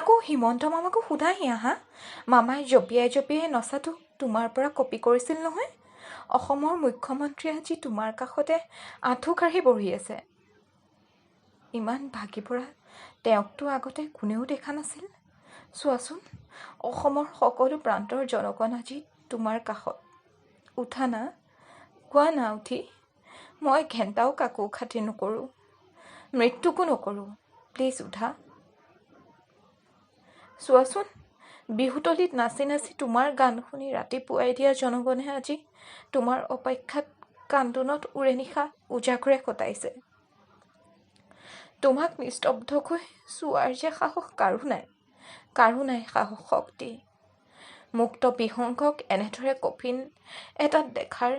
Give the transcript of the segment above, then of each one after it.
আকৌ হিমন্ত মামাকো সোধাহি আহা, মামাই জঁপিয়াই নচাটো তোমাৰ পৰা কপি কৰিছিল নহয়। অসমৰ মুখ্যমন্ত্ৰী আজি তোমাৰ কাষতে আঁঠু কাঢ়ি বহি আছে। ইমান ভাগি পৰা তেওঁকতো আগতে কোনেও দেখা নাছিল। চোৱাচোন, অসমৰ সকলো প্ৰান্তৰ জনগণ আজি তোমাৰ কাষত। উঠা না, কোৱা না উঠি। মই ঘেণ্টাও কাকো খাতি নকৰোঁ, মৃত্যুকো নকৰোঁ, প্লিজ উঠা। চোৱাচোন, বিহুতলিত নাচি নাচি তোমাৰ গান শুনি ৰাতিপুৱাই দিয়া জনগণে আজি তোমাৰ অপেক্ষাত কান্দোনত উৰে নিশা উজাগৰে কটাইছে। তোমাক নিস্তব্ধকৈ চোৱাৰ যে সাহস কাৰো নাই সাহস শক্তি। মুক্ত বিহংগক এনেদৰে কফিন এটাত দেখাৰ,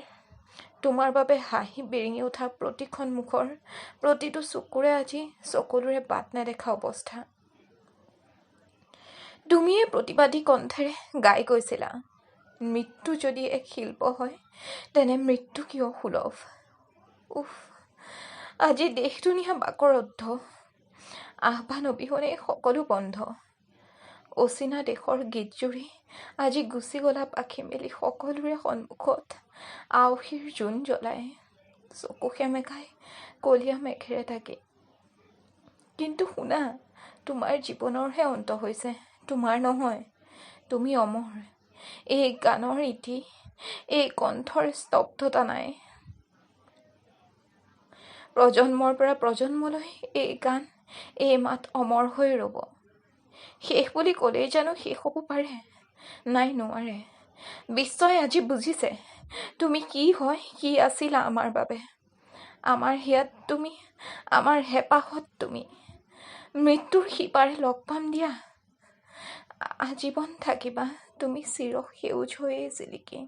তোমাৰ বাবে হাঁহি বিৰিঙি উঠা প্ৰতিখন মুখৰ প্ৰতিটো চকুৰে আজি সকলোৰে বাট নেদেখা অৱস্থা। তুমিয়ে প্ৰতিবাদী কণ্ঠেৰে গাই গৈছিলা, মৃত্যু যদি এক শিল্প হয় তেনে মৃত্যু কিয় সুলভ। উফ, আজি দেশ দুনিয়া বাকৰদ্ধ, আহ্বান অবিহনে সকলো বন্ধ। অচিনা দেশৰ গীতজুৰি আজি গুচি গলা পাখি মেলি সকলোৰে সন্মুখত আওসীৰ জোন জ্বলাই, চকু সেমেকাই কলীয়া মেঘেৰে ঢাকি। কিন্তু শুনা, তোমাৰ জীৱনৰহে অন্ত হৈছে, তোমাৰ নহয়। তুমি অমৰ, এই গানৰ ইতি, এই কণ্ঠৰ স্তব্ধতা নাই। প্ৰজন্মৰ পৰা প্ৰজন্মলৈ এই গান, এই মাত অমৰ হৈ ৰ'ব। শেষ বুলি ক'লেই জানো শেষ হ'ব পাৰে? নাই, নোৱাৰে। বিশ্বই আজি বুজিছে তুমি কি হয়, কি আছিলা আমাৰ বাবে। আমাৰ হিয়াত তুমি, আমাৰ হেঁপাহত তুমি। মৃত্যুৰ সিপাৰে লগ পাম দিয়া, আজীৱন থাকিবা তুমি চিৰ সেউজ হৈয়ে জিলিকি।